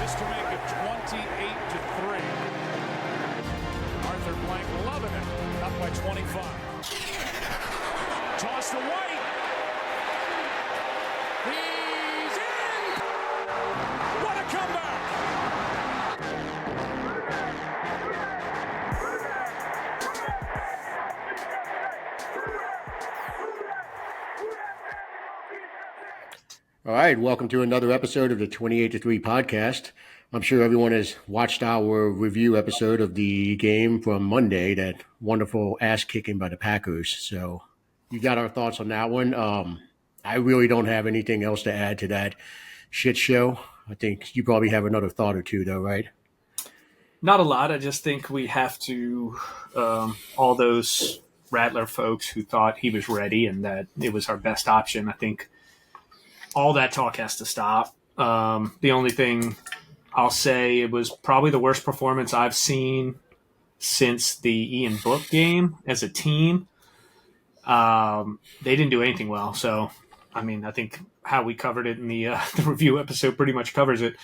This to make it 28-3. Arthur Blank loving it. Up by 25. Toss to White. He's in! What a comeback! All right, welcome to another episode of the 28-3 podcast. I'm sure everyone has watched our review episode of the game from Monday, that wonderful ass kicking by the Packers. So you got our thoughts on that one. I really don't have anything else to add to that shit show. I think you probably have another thought or two, though, right? Not a lot. I just think we have to, all those Rattler folks who thought he was ready and that it was our best option, I think all that talk has to stop. The only thing I'll say, it was probably the worst performance I've seen since the Ian Book game as a team. They didn't do anything well. So, I mean, I think how we covered it in the review episode pretty much covers it.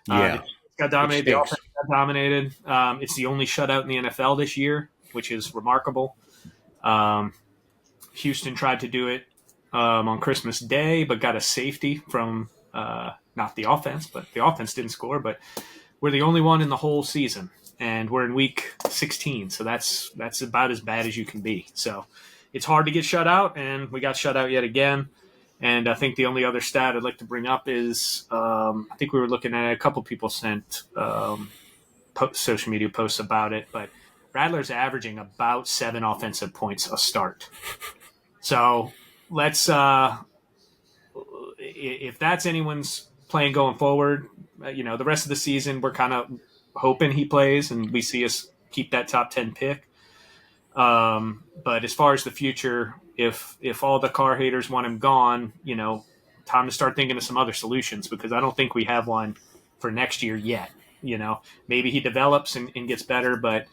Yeah. Got dominated. The offense got dominated. It's the only shutout in the NFL this year, which is remarkable. Houston tried to do it on Christmas Day, but got a safety from not the offense, but the offense didn't score. But we're the only one in the whole season, and we're in week 16, so that's about as bad as you can be. So it's hard to get shut out, and we got shut out yet again. And I think the only other stat I'd like to bring up is I think we were looking at a couple people sent social media posts about it, but Rattler's averaging about 7 offensive points a start. So let's if that's anyone's plan going forward, the rest of the season we're kind of hoping he plays and we see us keep that top 10 pick. But as far as the future, if all the Carr haters want him gone, time to start thinking of some other solutions, because I don't think we have one for next year yet. Maybe he develops and gets better, but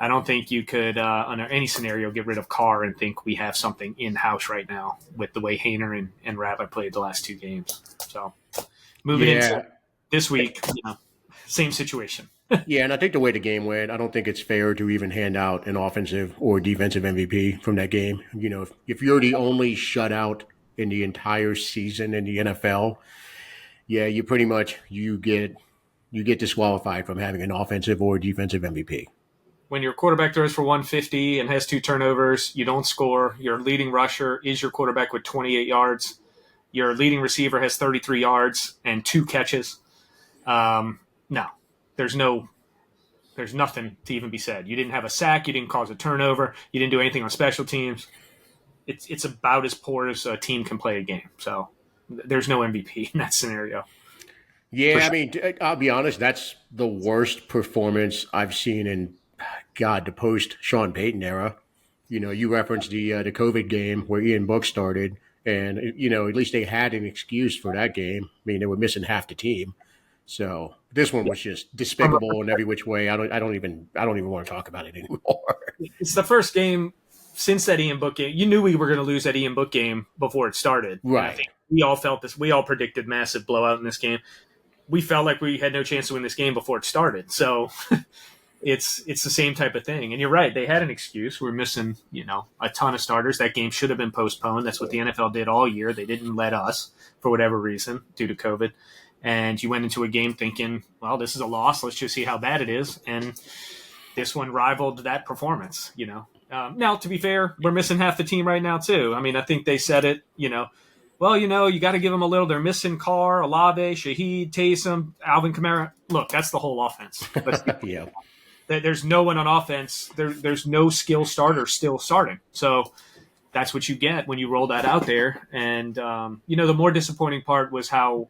I don't think you could, under any scenario, get rid of Carr and think we have something in-house right now with the way Hainer and Rattler played the last 2 games. So moving into this week, same situation. Yeah, and I think the way the game went, I don't think it's fair to even hand out an offensive or defensive MVP from that game. If you're the only shutout in the entire season in the NFL, yeah, you pretty much you get disqualified from having an offensive or defensive MVP. When your quarterback throws for 150 and has 2 turnovers, you don't score. Your leading rusher is your quarterback with 28 yards. Your leading receiver has 33 yards and 2 catches. No, there's nothing to even be said. You didn't have a sack. You didn't cause a turnover. You didn't do anything on special teams. It's about as poor as a team can play a game. So there's no MVP in that scenario. Yeah, I mean, I'll be honest, that's the worst performance I've seen in the post-Sean Payton era. You referenced the COVID game where Ian Book started, and, at least they had an excuse for that game. I mean, they were missing half the team. So this one was just despicable in every which way. I don't even want to talk about it anymore. It's the first game since that Ian Book game. You knew we were going to lose that Ian Book game before it started. Right. I think we all felt this. We all predicted massive blowout in this game. We felt like we had no chance to win this game before it started. So it's the same type of thing. And you're right. They had an excuse. We're missing, a ton of starters. That game should have been postponed. That's what the NFL did all year. They didn't let us for whatever reason due to COVID. And you went into a game thinking, well, this is a loss. Let's just see how bad it is. And this one rivaled that performance, Now, to be fair, we're missing half the team right now, too. I mean, I think they said it, well, you got to give them a little. They're missing Carr, Olave, Shaheed, Taysom, Alvin Kamara. Look, that's the whole offense. Yeah. There's no one on offense. There's no skill starter still starting. So that's what you get when you roll that out there. And, the more disappointing part was how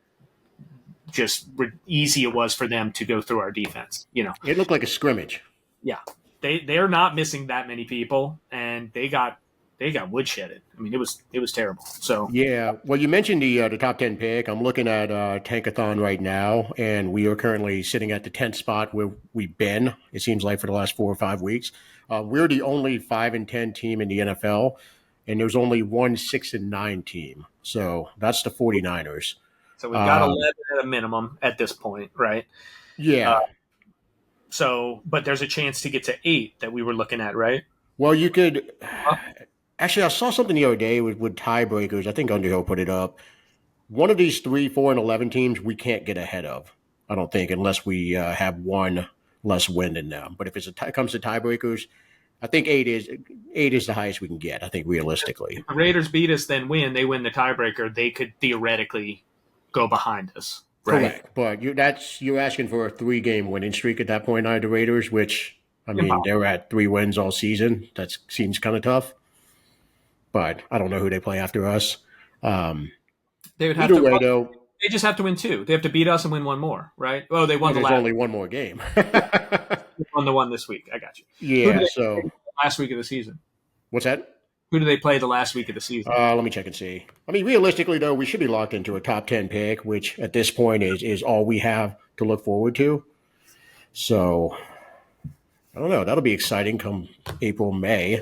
just easy it was for them to go through our defense. It looked like a scrimmage. Yeah. They're not missing that many people, and they got woodshedded. I mean, it was terrible. So yeah, well, you mentioned the top 10 pick. I'm looking at tankathon right now, and we are currently sitting at the 10th spot where we've been. It seems like for the last 4 or 5 weeks, we're the only 5-10 team in the NFL, and there's only one 6-9 team. So that's the 49ers. So we've got 11 at a minimum at this point, right? Yeah. But there's a chance to get to 8 that we were looking at, right? Well, you could. Actually, I saw something the other day with tiebreakers. I think Underhill put it up. One of these 3, 4, and 11 teams we can't get ahead of. I don't think, unless we have one less win than them. But if it comes to tiebreakers, I think eight is the highest we can get. I think realistically, if the Raiders beat us, then they win the tiebreaker. They could theoretically go behind us, right? correct. But you're asking for a 3-game winning streak at that point, the Raiders, which I mean they're at 3 wins all season. That seems kind of tough. But I don't know who they play after us. They would have either to. way, though, they just have to win 2. They have to beat us and win 1 more, right? Oh, they won there's the last. only one more game. They won the one this week. I got you. Yeah. So last week of the season. What's that? Who do they play the last week of the season? Let me check and see. I mean, realistically, though, we should be locked into a top 10 pick, which at this point is all we have to look forward to. So I don't know. That'll be exciting come April, May.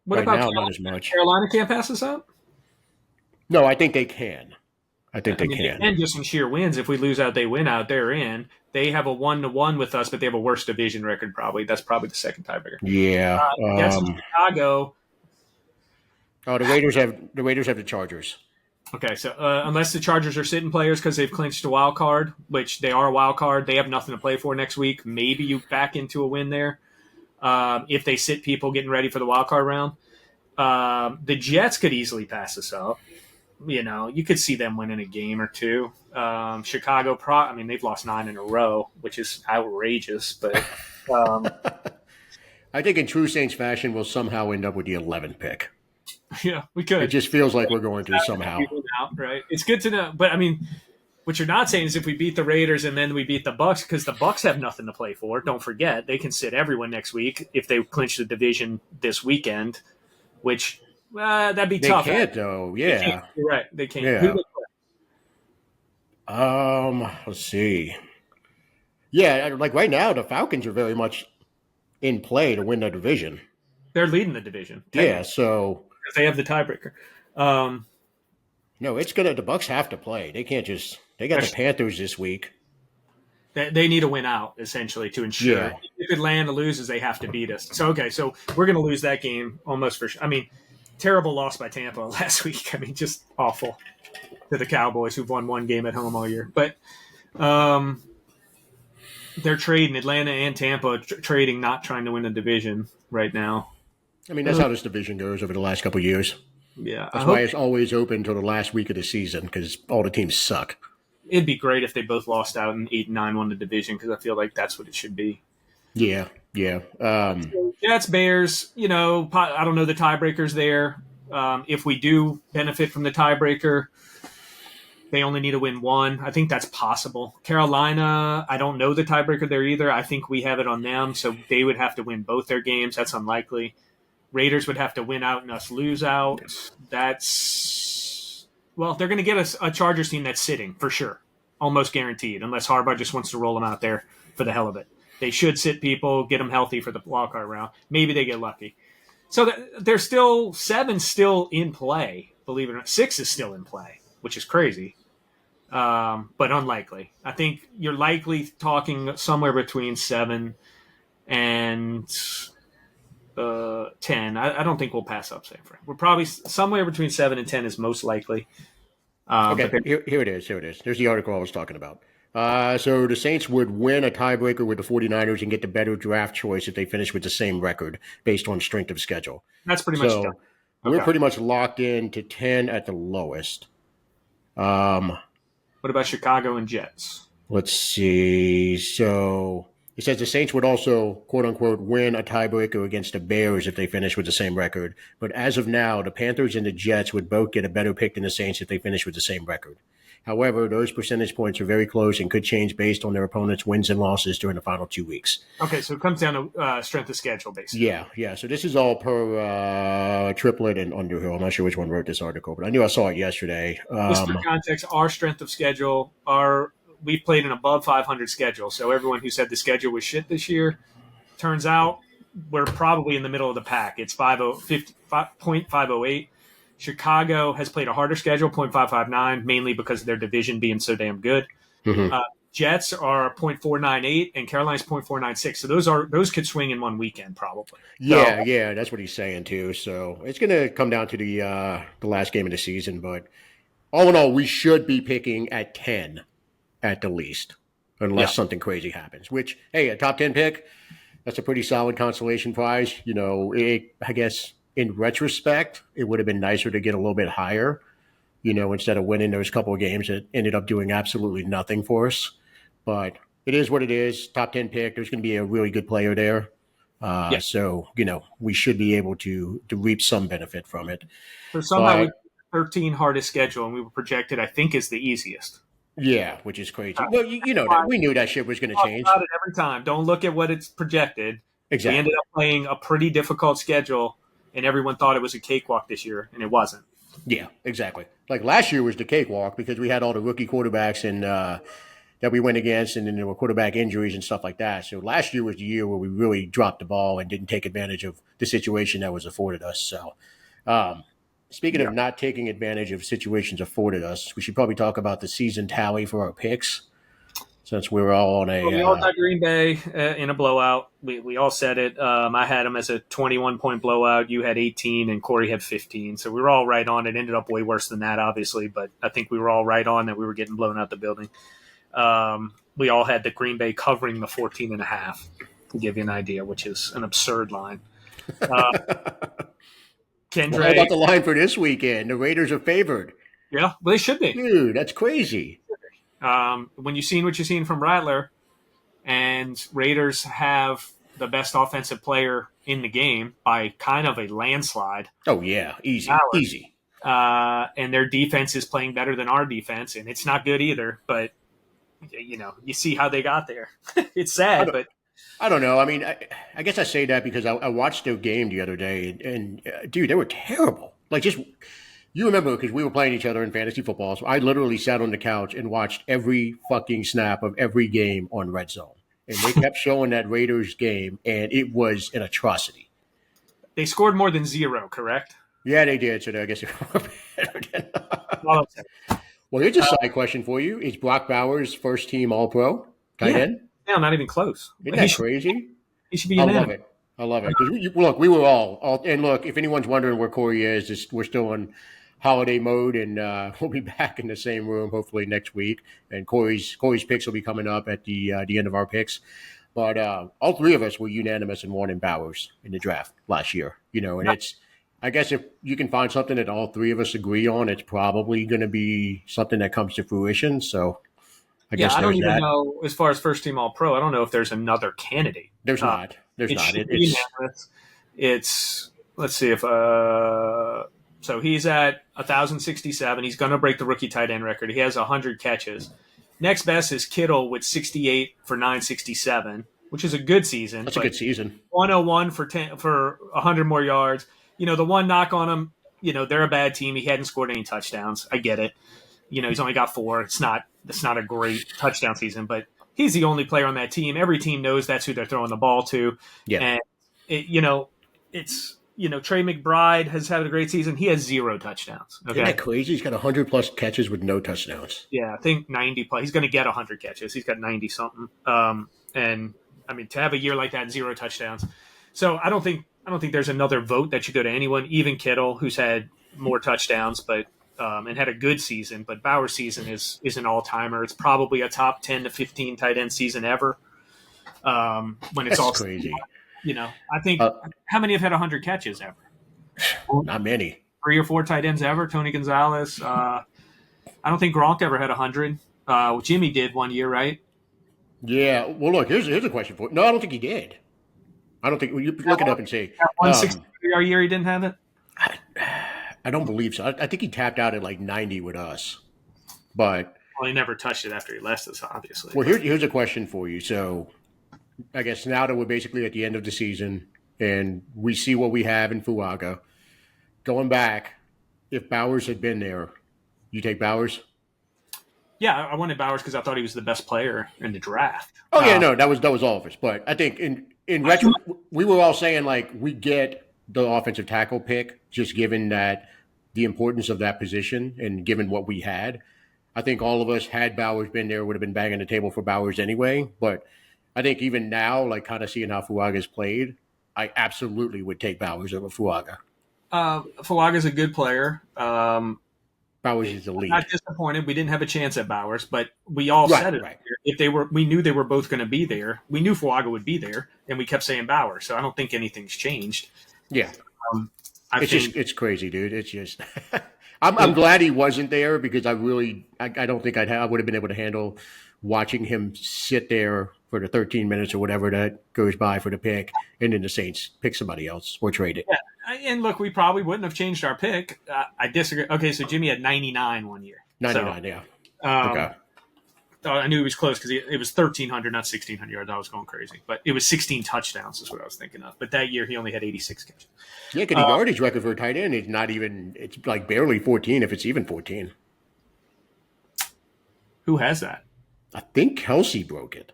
What right about now, Carolina? not as much. Carolina can't pass us up? No, I think they can. They can. And just in sheer wins, if we lose out, they win out, they're in. They have a 1-1 with us, but they have a worse division record. That's probably the second tiebreaker. Yeah. Yes, in Chicago. Oh, the Raiders have the Chargers. Okay, so unless the Chargers are sitting players because they've clinched a wild card, which they are a wild card, they have nothing to play for next week. Maybe you back into a win there. If they sit people getting ready for the wild card round, the Jets could easily pass us up. You could see them winning a game or 2. Chicago, they've lost 9 in a row, which is outrageous. But I think in true Saints fashion, we'll somehow end up with the 11th pick. Yeah, we could. It just feels like we're going to somehow. Right? It's good to know. But, what you're not saying is if we beat the Raiders and then we beat the Bucs, because the Bucs have nothing to play for. Don't forget, they can sit everyone next week if they clinch the division this weekend, which that'd be tough. They can't, though. Yeah. You're right. They can't. Yeah. Who do they play? Let's see. Yeah, like right now, the Falcons are very much in play to win the division. They're leading the division. Yeah, so because they have the tiebreaker. No, the Bucs have to play. They can't just. They got the Panthers this week. They need to win out essentially to ensure. Yeah. If Atlanta loses, they have to beat us. So so we're going to lose that game almost for sure. Terrible loss by Tampa last week. Just awful to the Cowboys who've won 1 game at home all year. But they're trading Atlanta and Tampa trading, not trying to win a division right now. That's how this division goes over the last couple of years. Yeah, that's why it's always open until the last week of the season because all the teams suck. It'd be great if they both lost out and 8-9 won the division because I feel like that's what it should be. Yeah. Jets, Bears. I don't know the tiebreakers there. If we do benefit from the tiebreaker, they only need to win 1. I think that's possible. Carolina, I don't know the tiebreaker there either. I think we have it on them, so they would have to win both their games. That's unlikely. Raiders would have to win out and us lose out. They're going to get a Chargers team that's sitting for sure, almost guaranteed, unless Harbaugh just wants to roll them out there for the hell of it. They should sit people, get them healthy for the wildcard round. Maybe they get lucky. So there's still 7 still in play, believe it or not. 6 is still in play, which is crazy, but unlikely. I think you're likely talking somewhere between 7 and 10. I don't think we'll pass up San Fran. We're probably somewhere between 7 and 10 is most likely. Okay, here it is. There's the article I was talking about. So the Saints would win a tiebreaker with the 49ers and get the better draft choice if they finish with the same record based on strength of schedule. That's pretty much done. We're pretty much locked in to 10 at the lowest. What about Chicago and Jets? Let's see. So it says the Saints would also, quote unquote, win a tiebreaker against the Bears if they finish with the same record. But as of now, the Panthers and the Jets would both get a better pick than the Saints if they finish with the same record. However, those percentage points are very close and could change based on their opponent's wins and losses during the final 2 weeks. Okay, so it comes down to strength of schedule, basically. Yeah. So this is all per Triplet and Underhill. I'm not sure which one wrote this article, but I knew I saw it yesterday. Just for context, our strength of schedule, we've played an above 500 schedule. So everyone who said the schedule was shit this year, turns out we're probably in the middle of the pack. It's 5.508. Chicago has played a harder schedule, 0.559, mainly because of their division being so damn good. Mm-hmm. Jets are 0.498 and Carolina's 0.496. So those could swing in one weekend probably. Yeah, that's what he's saying too. So it's going to come down to the last game of the season, but all in all, we should be picking at 10 at the least, unless something crazy happens. Which, hey, a top 10 pick, that's a pretty solid consolation prize. I guess in retrospect, it would have been nicer to get a little bit higher. Instead of winning those couple of games that ended up doing absolutely nothing for us. But it is what it is. Top 10 pick. There's going to be a really good player there. So, we should be able to reap some benefit from it. So somehow we 13 hardest schedule, and we were projected, I think, as the easiest. Yeah, which is crazy. Well, that we knew that shit was going to change. About it every time. Don't look at what it's projected. Exactly. We ended up playing a pretty difficult schedule, and everyone thought it was a cakewalk this year, and it wasn't. Yeah, exactly. Like last year was the cakewalk because we had all the rookie quarterbacks and that we went against, and then there were quarterback injuries and stuff like that. So last year was the year where we really dropped the ball and didn't take advantage of the situation that was afforded us. So, speaking of not taking advantage of situations afforded us, we should probably talk about the season tally for our picks, since we were all on a. We all got Green Bay in a blowout. We all said it. I had them as a 21-point blowout. You had 18, and Corey had 15. So we were all right on. It ended up way worse than that, obviously, but I think we were all right on that we were getting blown out the building. We all had the Green Bay covering the 14.5, to give you an idea, which is an absurd line. Kendra, how about the line for this weekend? The Raiders are favored. Yeah, well, they should be. Dude, that's crazy. When you've seen what you've seen from Rattler, and Raiders have the best offensive player in the game by kind of a landslide. Oh, yeah. Easy. And their defense is playing better than our defense, and it's not good either. But, you see how they got there. It's sad, but. I don't know. I mean, I guess I say that because I watched their game the other day, and dude, they were terrible. Like, just you remember because we were playing each other in fantasy football. So I literally sat on the couch and watched every fucking snap of every game on Red Zone, and they kept showing that Raiders game, and it was an atrocity. They scored more than 0, correct? Yeah, they did. So I guess they were better. Well, here's a side question for you: is Brock Bowers first team All Pro tight end? No, not even close. Isn't that crazy? He should be in there. I love it. Because we were all, and look, if anyone's wondering where Corey is, we're still in holiday mode, and we'll be back in the same room hopefully next week. And Corey's picks will be coming up at the end of our picks. But all three of us were unanimous in wanting Bowers in the draft last year. And it's, I guess if you can find something that all three of us agree on, it's probably going to be something that comes to fruition. So. I don't even know, as far as first team All Pro, I don't know if there's another candidate. There's not. It's let's see if so he's at 1,067. He's going to break the rookie tight end record. He has 100 catches. Next best is Kittle with 68 for 967, which is a good season. That's a good season. 101 for 100 more yards. The one knock on him, they're a bad team. He hadn't scored any touchdowns. I get it. He's only got 4. It's not a great touchdown season, but he's the only player on that team. Every team knows that's who they're throwing the ball to. Yeah. And Trey McBride has had a great season. He has 0 touchdowns. Okay. Isn't that crazy? He's got 100 plus catches with no touchdowns. Yeah. I think 90 plus. He's going to get 100 catches. He's got 90 something. And I mean, to have a year like that, 0 touchdowns. So I don't think there's another vote that should go to anyone, even Kittle, who's had more touchdowns, but, and had a good season, but Bauer's season is an all-timer. It's probably a top 10 to 15 tight end season ever. When it's all crazy. I think how many have had 100 catches ever? Not many. 3 or 4 tight ends ever. Tony Gonzalez. I don't think Gronk ever had 100. Jimmy did one year, right? Yeah. Well, look, here's a question for you. No, I don't think he did. I don't think you look it up and see. 163 our year he didn't have it. I don't believe so. I think he tapped out at like 90 with us, but he never touched it after he left us, obviously. Well, here's a question for you. So, I guess now that we're basically at the end of the season and we see what we have in Fuaga, going back, if Bowers had been there, you take Bowers? Yeah, I wanted Bowers because I thought he was the best player in the draft. Oh yeah, no, that was all of us. But I think in retro, we were all saying like we get the offensive tackle pick, just given that the importance of that position and given what we had. I think all of us, had Bowers been there, would have been banging the table for Bowers anyway. But I think even now, like kind of seeing how Fuaga's played, I absolutely would take Bowers over Fuaga. Fuaga's a good player. Bowers is the I'm lead. not disappointed. We didn't have a chance at Bowers, but we all Right, said it. right. If they were, we knew they were both going to be there. We knew Fuaga would be there, and we kept saying Bowers. So I don't think anything's changed. Yeah. I think It's crazy, dude. It's just I'm glad he wasn't there because I don't think I would have been able to handle watching him sit there for the 13 minutes or whatever that goes by for the pick, and then the Saints pick somebody else or trade it. Yeah. And look, we probably wouldn't have changed our pick. I disagree. Okay, so Jimmy had 99 one year. 99, yeah. Okay. I knew he was close because it was 1,300, not 1,600 yards. I was going crazy. But it was 16 touchdowns is what I was thinking of. But that year he only had 86 catches. Yeah, because the yardage record for a tight end is not even, it's like barely 14 if it's even 14. Who has that? I think Kelsey broke it.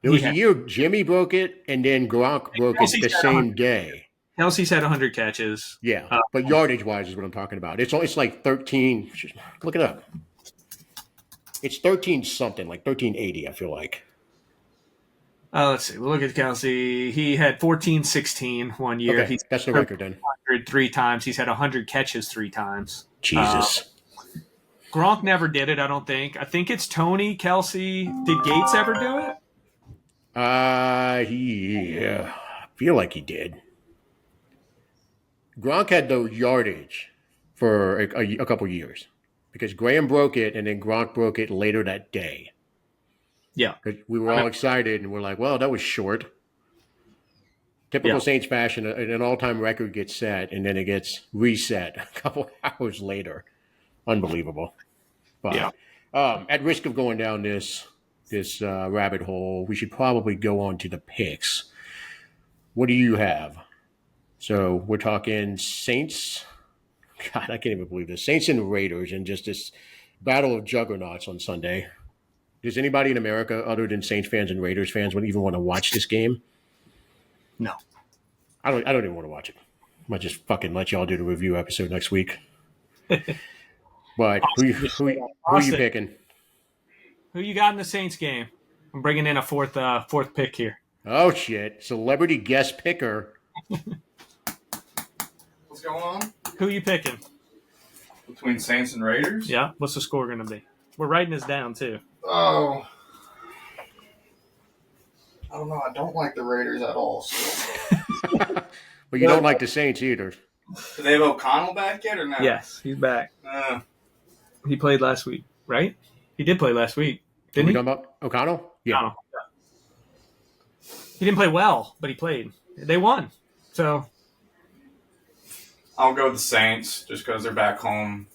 There was a year Jimmy broke it, and then Gronk broke it the same day. Kelsey's had 100 catches. Yeah, but yardage-wise is what I'm talking about. It's like 13. Look it up. It's 13 something, like 1380, I feel like. Let's see. We'll look at Kelsey. He had 14-16 one year. Okay, that's the record then. 100 three times. He's had 100 catches 3 times. Jesus. Gronk never did it, I don't think. I think it's Tony, Kelsey. Did Gates ever do it? I feel like he did. Gronk had the yardage for a couple years because Graham broke it and then Gronk broke it later that day. Yeah. We were all excited and we're like, well, that was short. Typical Saints fashion, an all-time record gets set and then it gets reset a couple hours later. Unbelievable. But at risk of going down this rabbit hole, we should probably go on to the picks. What do you have? So we're talking Saints. God, I can't even believe this. Saints and Raiders and just this battle of juggernauts on Sunday. Does anybody in America other than Saints fans and Raiders fans would even want to watch this game? No. I don't even want to watch it. I might just fucking let y'all do the review episode next week. But who are you picking? Who you got in the Saints game? I'm bringing in a fourth pick here. Oh, shit. Celebrity guest picker. What's going on? Who you picking? Between Saints and Raiders? Yeah. What's the score going to be? We're writing this down, too. Oh. I don't know. I don't like the Raiders at all. So. But you don't like the Saints either. Do they have O'Connell back yet or not? Yes, he's back. He played last week, right? He did play last week, didn't he? Talking about O'Connell? Yeah. O'Connell. He didn't play well, but he played. They won. So I'll go with the Saints just because they're back home.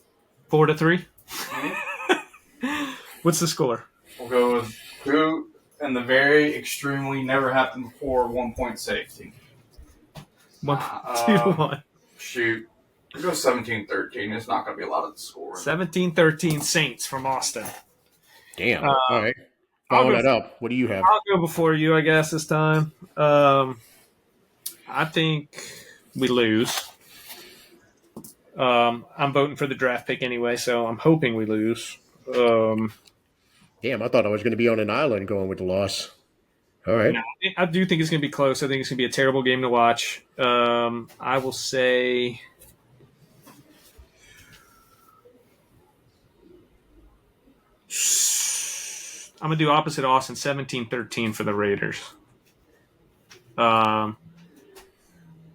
4-3. Mm-hmm. What's the score? We'll go with who and the very extremely never happened before 1-point safety. 1-1. Shoot. We'll go 17-13. It's not going to be a lot of the score. 17-13 Saints from Austin. Damn. All right. Follow that up. What do you have? I'll go before you, I guess, this time. I think we lose. I'm voting for the draft pick anyway, so I'm hoping we lose. Damn, I thought I was going to be on an island going with the loss. All right. No, I do think it's going to be close. I think it's going to be a terrible game to watch. I will say I'm going to do opposite Austin, 17-13 for the Raiders. I'm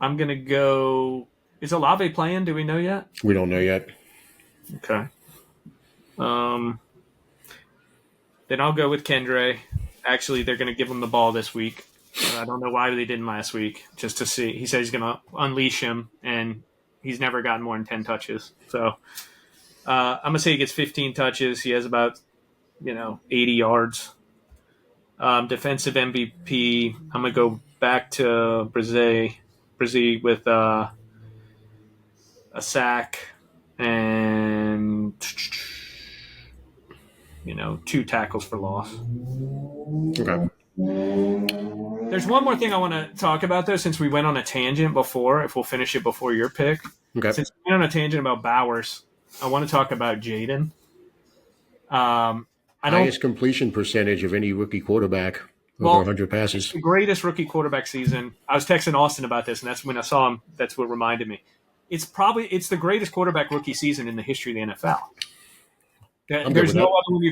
going to go – is Olave playing? Do we know yet? We don't know yet. Okay. Then I'll go with Kendre. Actually, they're going to give him the ball this week. I don't know why they didn't last week, just to see. He said he's going to unleash him, and he's never gotten more than 10 touches. So I'm going to say he gets 15 touches. He has about, 80 yards. Defensive MVP, I'm going to go back to Brazil with a sack and 2 tackles for loss. Okay. There's one more thing I want to talk about, though, since we went on a tangent before, if we'll finish it before your pick. Okay. Since we went on a tangent about Bowers, I want to talk about Jaden. Highest completion percentage of any rookie quarterback over 100 passes. It's the greatest rookie quarterback season. I was texting Austin about this, and that's when I saw him. That's what reminded me. It's the greatest quarterback rookie season in the history of the NFL. There's no other one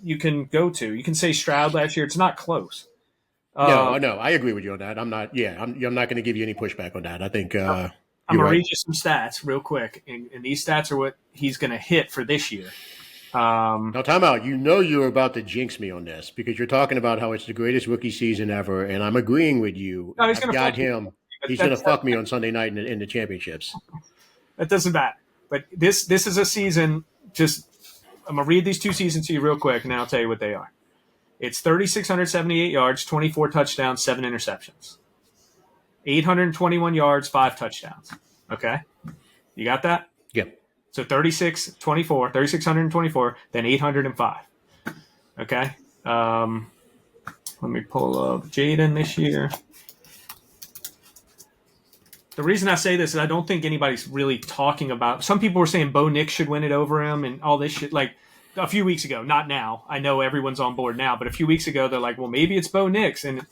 you can go to. You can say Stroud last year. It's not close. No, I agree with you on that. I'm not going to give you any pushback on that. I think I'm going to read you some stats real quick, and these stats are what he's going to hit for this year. Now, time out. You know you're about to jinx me on this because you're talking about how it's the greatest rookie season ever, and I'm agreeing with you. No, he's going to fuck him. He's going to fuck me on Sunday night in the championships. That doesn't matter. But this is a season. I'm going to read these two seasons to you real quick, and then I'll tell you what they are. It's 3,678 yards, 24 touchdowns, 7 interceptions. 821 yards, 5 touchdowns. Okay? You got that? Yeah. So 3,624, then 805. Okay? Let me pull up Jaden this year. The reason I say this is I don't think anybody's really talking about – some people were saying Bo Nix should win it over him and all this shit. Like a few weeks ago, not now. I know everyone's on board now, but a few weeks ago they're like, well, maybe it's Bo Nix. And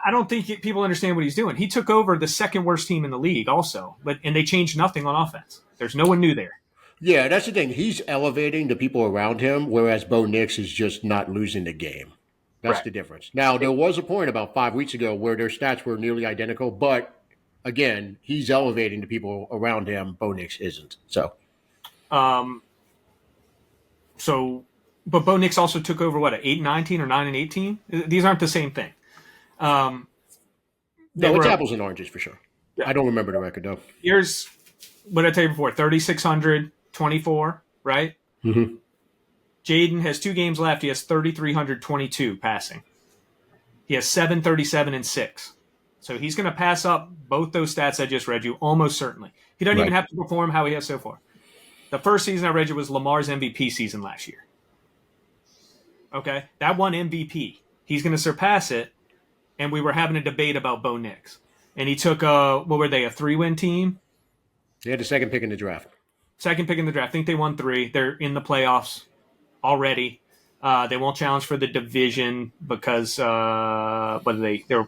I don't think people understand what he's doing. He took over the second worst team in the league also, and they changed nothing on offense. There's no one new there. Yeah, that's the thing. He's elevating the people around him, whereas Bo Nix is just not losing the game. That's the difference. Now, there was a point about 5 weeks ago where their stats were nearly identical, but again, he's elevating the people around him. Bo Nix isn't. But Bo Nix also took over, what, 8-19 or 9-18? These aren't the same thing. No, it's apples and oranges for sure. Yeah. I don't remember the record, though. Here's what I tell you before, 3,624, right? Mm-hmm. Jaden has 2 games left. He has 3,322 passing. He has 737 and 6. So he's going to pass up both those stats I just read you, almost certainly. He doesn't even have to perform how he has so far. The first season I read you was Lamar's MVP season last year. Okay? That won MVP. He's going to surpass it, and we were having a debate about Bo Nix. And he took, what were they, a 3-win team? They had the second pick in the draft. Second pick in the draft. I think they won 3. They're in the playoffs already. They won't challenge for the division because they're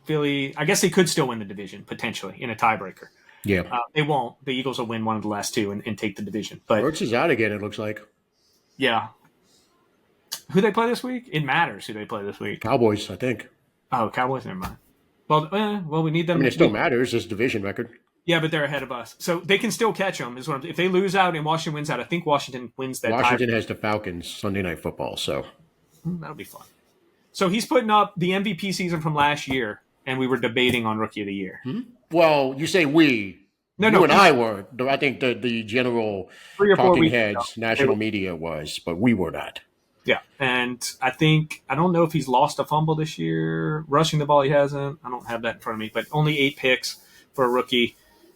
Philly. I guess they could still win the division potentially in a tiebreaker. Yeah, they won't. The Eagles will win one of the last 2 and take the division. But Hurts is out again. It looks like. Yeah. Who they play this week? It matters who they play this week. Cowboys, I think. Oh, Cowboys. Never mind. Well, we need them. I mean, it still matters. It's division record. Yeah, but they're ahead of us, so they can still catch them. If they lose out and Washington wins out, I think Washington wins that. Washington has the Falcons Sunday Night Football, so that'll be fun. So he's putting up the MVP season from last year, and we were debating on Rookie of the Year. Mm-hmm. Well, you say we. No, you and I were. I think the general 3 or 4 talking weeks heads, ago, national media was, but we were not. Yeah, and I don't know if he's lost a fumble this year. Rushing the ball, he hasn't. I don't have that in front of me, but only 8 picks for a rookie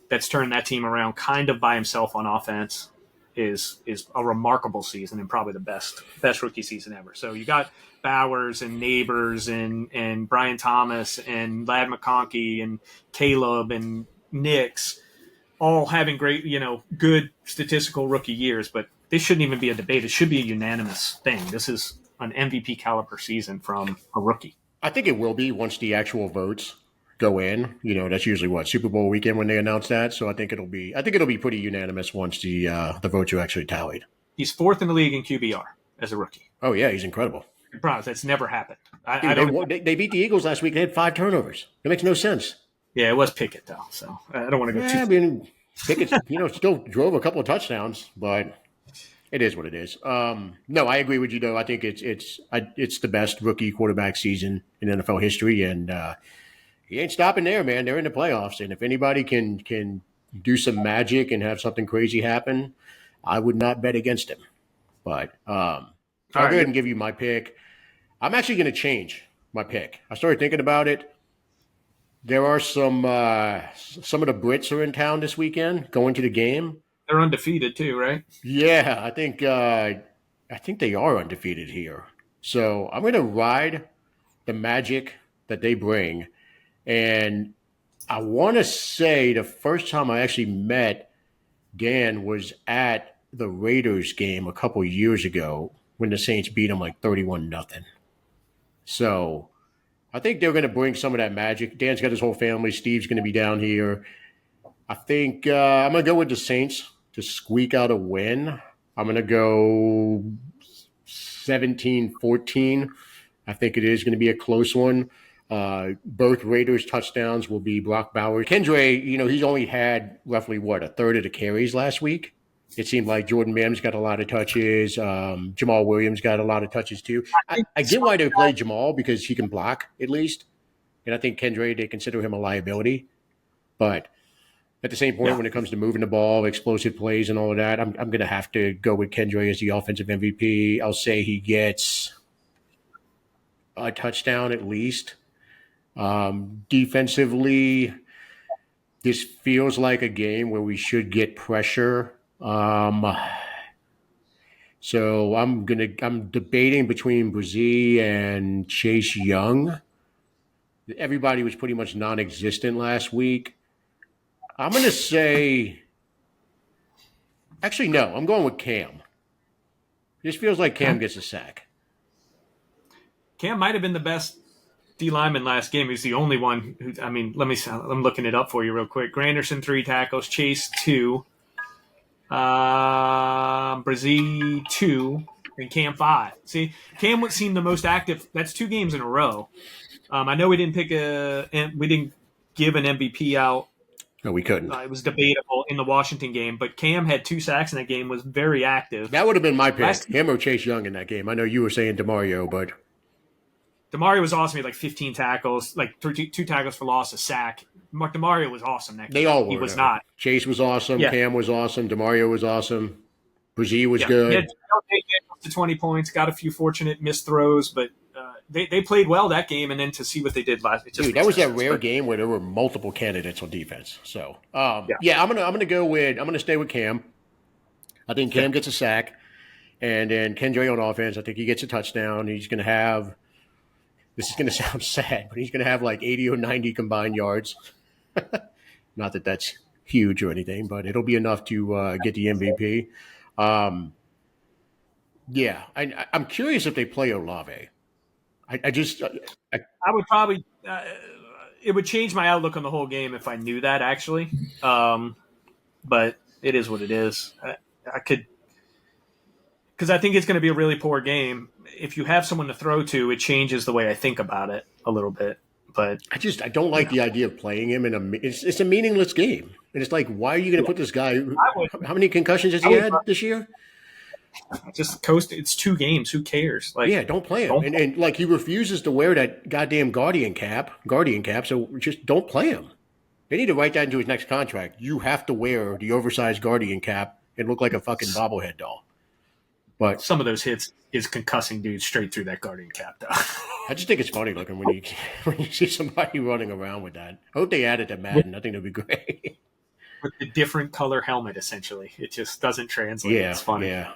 that's turned that team around kind of by himself on offense is a remarkable season and probably the best rookie season ever. So you got Bowers and Neighbors and Brian Thomas and Ladd McConkey and Caleb and Nix all having great, good statistical rookie years, but this shouldn't even be a debate. It should be a unanimous thing. This is an MVP caliber season from a rookie. I think it will be once the actual votes go in. That's usually Super Bowl weekend when they announce that. So I think it'll be pretty unanimous once the votes are actually tallied. He's 4th in the league in QBR as a rookie. Oh yeah, he's incredible. I promise that's never happened. They beat the Eagles last week. They had 5 turnovers. It makes no sense. Yeah, it was Pickett though, so I don't want to go too. I mean, Pickett, still drove a couple of touchdowns, but it is what it is. No, I agree with you though. I think it's the best rookie quarterback season in NFL history, and he ain't stopping there, man. They're in the playoffs, and if anybody can do some magic and have something crazy happen, I would not bet against him. But I'll go ahead and give you my pick. I'm actually going to change my pick. I started thinking about it. There are some of the Brits are in town this weekend, going to the game. They're undefeated too, right? Yeah, I think they are undefeated here. So I'm going to ride the magic that they bring. And I want to say the first time I actually met Dan was at the Raiders game a couple years ago when the Saints beat them like 31-0. So I think they're going to bring some of that magic. Dan's got his whole family. Steve's going to be down here. I think I'm going to go with the Saints to squeak out a win. I'm going to go 17-14. I think it is going to be a close one. Both Raiders touchdowns will be Brock Bowers. Kendra, he's only had roughly, a third of the carries last week. It seemed like Jordan Mims got a lot of touches. Jamal Williams got a lot of touches too. I get why they play Jamal because he can block at least. And I think Kendra, they consider him a liability. But at the same point, when it comes to moving the ball, explosive plays and all of that, I'm going to have to go with Kendra as the offensive MVP. I'll say he gets a touchdown at least. Defensively, this feels like a game where we should get pressure. So I'm debating between Brzee and Chase Young. Everybody was pretty much non-existent last week. I'm going to say, actually, no, I'm going with Cam. This feels like Cam gets a sack. Cam might have been the best D lineman last game. He's the only one who, I'm looking it up for you real quick. Granderson, 3 tackles, Chase, 2. Brzee 2 and Cam 5. See, Cam would seem the most active. That's 2 games in a row. I know we didn't give an MVP out. No, we couldn't. It was debatable in the Washington game, but Cam had 2 sacks in that game. Was very active. That would have been my pick. Him or Chase Young in that game. I know you were saying DeMario, but DeMario was awesome. He had like 15 tackles, like 2 tackles for loss, a sack. DeMario was awesome that game. They all were. He was not. Chase was awesome. Yeah. Cam was awesome. DeMario was awesome. Brzee was good. He had up to 20 points, got a few fortunate missed throws, but they played well that game, and then to see what they did last. Dude, that was that rare game where there were multiple candidates on defense. So, I'm gonna stay with Cam. I think Cam gets a sack, and then Kendra on offense. I think he gets a touchdown. He's gonna have. This is gonna sound sad, but he's gonna have like 80 or 90 combined yards. Not that that's huge or anything, but it'll be enough to get the MVP. I'm curious if they play Olave. I would probably it would change my outlook on the whole game if I knew that actually. But it is what it is. I could, because I think it's going to be a really poor game. If you have someone to throw to, it changes the way I think about it a little bit. But I don't like the idea of playing him it's a meaningless game. And it's like, why are you going to put this guy? How many concussions has he had this year? Just coast. It's 2 games. Who cares? Don't play him. And like he refuses to wear that goddamn guardian cap. So just don't play him. They need to write that into his next contract. You have to wear the oversized guardian cap and look like a fucking bobblehead doll. But some of those hits is concussing dudes straight through that guardian cap, though. I just think it's funny looking when you see somebody running around with that. I hope they add it to Madden. I think that'd be great. With a different color helmet, essentially. It just doesn't translate. Yeah, it's funny. Yeah.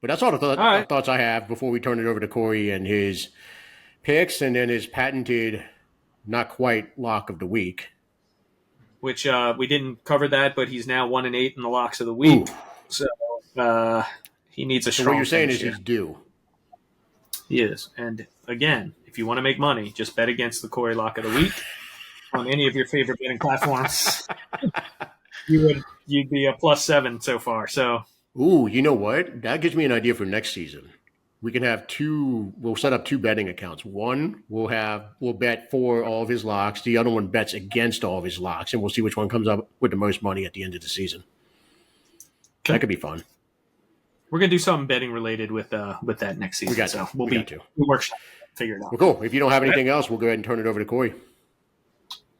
But that's all the thoughts I have before we turn it over to Corey and his picks and then his patented not quite lock of the week. Which we didn't cover that, but he's now 1-8 in the locks of the week. Ooh. So he needs a strong. So what you're saying is he's due. He is. And again, if you want to make money, just bet against the Corey lock of the week on any of your favorite betting platforms. You'd be a +7 so far. So, ooh, you know what? That gives me an idea for next season. We can have 2. We'll set up 2 betting accounts. One, we'll bet for all of his locks. The other one bets against all of his locks, and we'll see which one comes up with the most money at the end of the season. Okay. That could be fun. We're gonna do something betting related with that next season. We'll figure it out. Well, cool. If you don't have anything else, we'll go ahead and turn it over to Corey.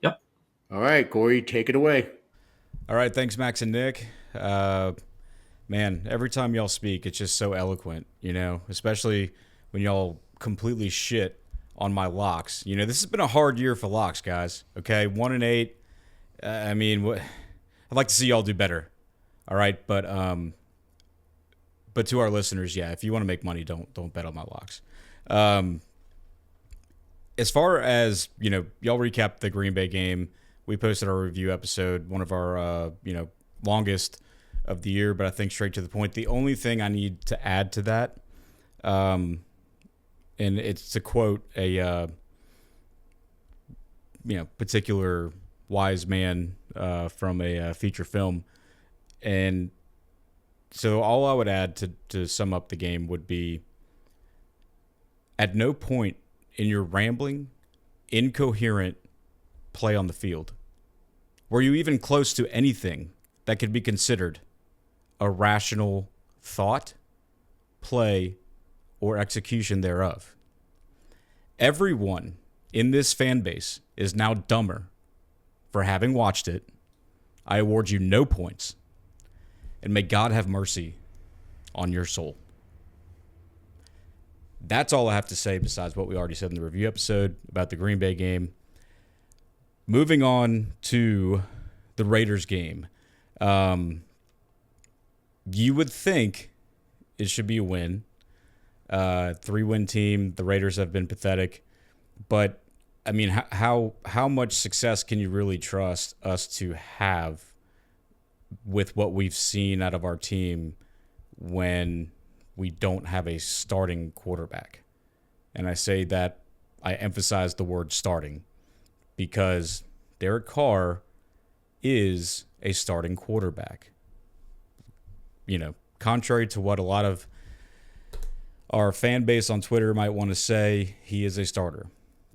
Yep. All right, Corey, take it away. All right, thanks, Max and Nick. Man, every time y'all speak, it's just so eloquent, especially when y'all completely shit on my locks. This has been a hard year for locks, guys. Okay, 1-8. I'd like to see y'all do better. All right, but to our listeners, if you want to make money, don't bet on my locks. as far as, y'all recap the Green Bay game. We posted our review episode, one of our, longest of the year, but I think straight to the point. The only thing I need to add to that, and it's to quote a, particular wise man from a feature film. And so all I would add to sum up the game would be, at no point in your rambling, incoherent play on the field were you even close to anything that could be considered a rational thought, play, or execution thereof. Everyone in this fan base is now dumber for having watched it. I award you no points, and may God have mercy on your soul. That's all I have to say besides what we already said in the review episode about the Green Bay game. Moving on to the Raiders game. You would think it should be a win. 3-win team. The Raiders have been pathetic. But, I mean, how much success can you really trust us to have with what we've seen out of our team when we don't have a starting quarterback? And I say that, I emphasize the word starting, because Derek Carr is a starting quarterback. Contrary to what a lot of our fan base on Twitter might want to say, he is a starter.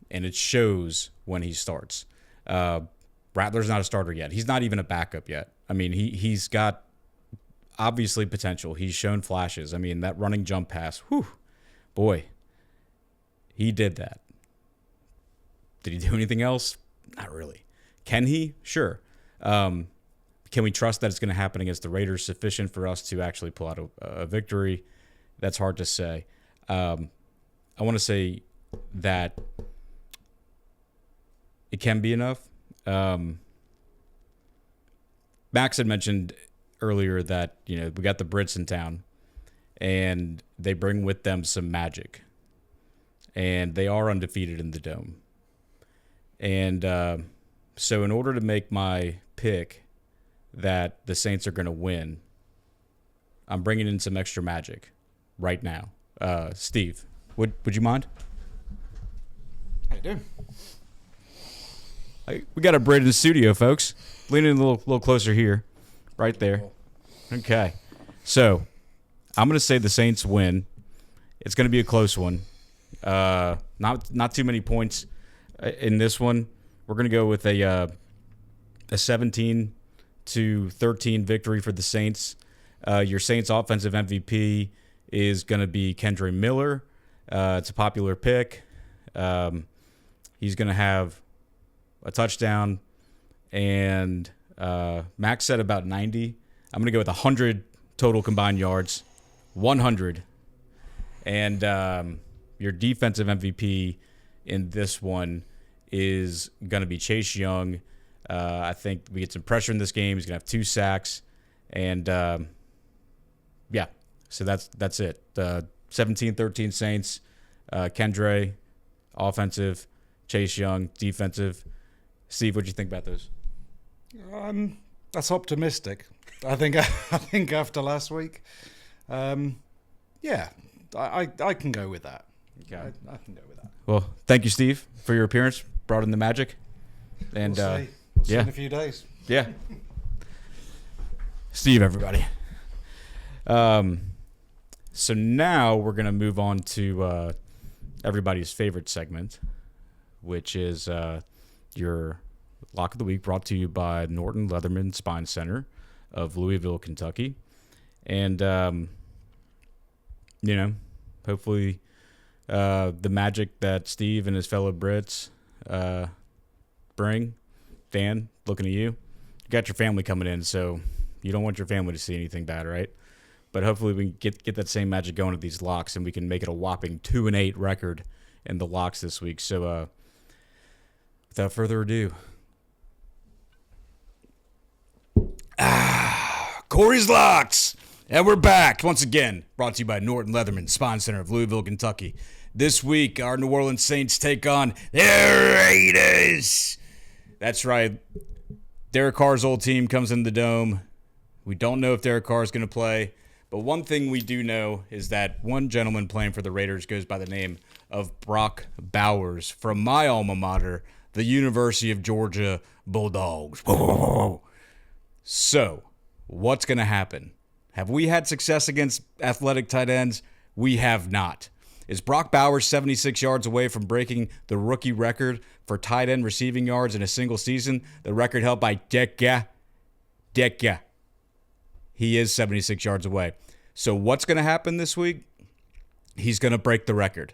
And it shows when he starts. Rattler's not a starter yet. He's not even a backup yet. I mean, he's got obviously potential. He's shown flashes. I mean, that running jump pass, whew, boy, he did that. Did he do anything else? Not really. Can he? Sure. Can we trust that it's going to happen against the Raiders sufficient for us to actually pull out a victory? That's hard to say. I want to say that it can be enough. Max had mentioned earlier that, we got the Brits in town, and they bring with them some magic. And they are undefeated in the Dome. And so in order to make my pick that the Saints are going to win, I'm bringing in some extra magic right now. Steve, would you mind? I do. We got a Brit in the studio, folks. Lean in a little closer here. Right there. Okay. So, I'm going to say the Saints win. It's going to be a close one. Not too many points in this one. We're going to go with a 17-13 victory for the Saints. Your Saints offensive MVP is going to be Kendre Miller. It's a popular pick. He's going to have a touchdown, and Max said about 90. I'm going to go with 100 total combined yards. 100. And your defensive MVP in this one is going to be Chase Young. I think we get some pressure in this game. He's going to have 2 sacks. And, yeah, so that's it. 17-13 Saints. Kendre, offensive. Chase Young, defensive. Steve, what do you think about those? That's optimistic. I think after last week, yeah, I can go with that. Okay. I can go with that. Well, thank you, Steve, for your appearance. Brought in the magic. And We'll see yeah, in a few days. yeah. Steve, everybody. So now we're gonna move on to everybody's favorite segment, which is your Lock of the Week, brought to you by Norton Leatherman Spine Center of Louisville, Kentucky. And, hopefully the magic that Steve and his fellow Brits bring. Dan, looking at you. You got your family coming in, so you don't want your family to see anything bad, right? But hopefully we can get that same magic going at these locks, and we can make it a whopping 2-8 record in the locks this week. So without further ado, Corey's Locks! And we're back once again, brought to you by Norton Leatherman, Spine Center of Louisville, Kentucky. This week, our New Orleans Saints take on the Raiders. That's right. Derek Carr's old team comes in the Dome. We don't know if Derek Carr is going to play, but one thing we do know is that one gentleman playing for the Raiders goes by the name of Brock Bowers from my alma mater, the University of Georgia Bulldogs. So, what's going to happen? Have we had success against athletic tight ends? We have not. Is Brock Bowers 76 yards away from breaking the rookie record for tight end receiving yards in a single season? The record held by Dekka. He is 76 yards away. So what's going to happen this week? He's going to break the record.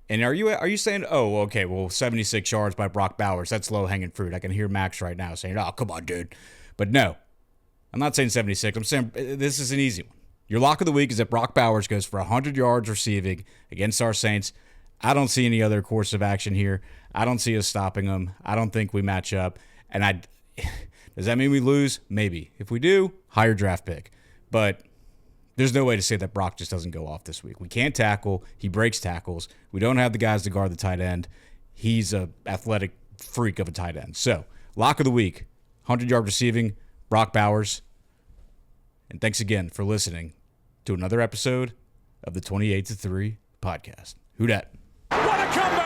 And are you saying, oh, okay, well, 76 yards by Brock Bowers, that's low-hanging fruit. I can hear Max right now saying, oh, come on, dude. But no, I'm not saying 76. I'm saying this is an easy one. Your lock of the week is that Brock Bowers goes for 100 yards receiving against our Saints. I don't see any other course of action here. I don't see us stopping them. I don't think we match up. And does that mean we lose? Maybe. If we do, higher draft pick. But there's no way to say that Brock just doesn't go off this week. We can't tackle. He breaks tackles. We don't have the guys to guard the tight end. He's an athletic freak of a tight end. So, lock of the week, 100-yard receiving, Brock Bowers. And thanks again for listening to another episode of the 28-3 podcast. Who dat? What a comeback!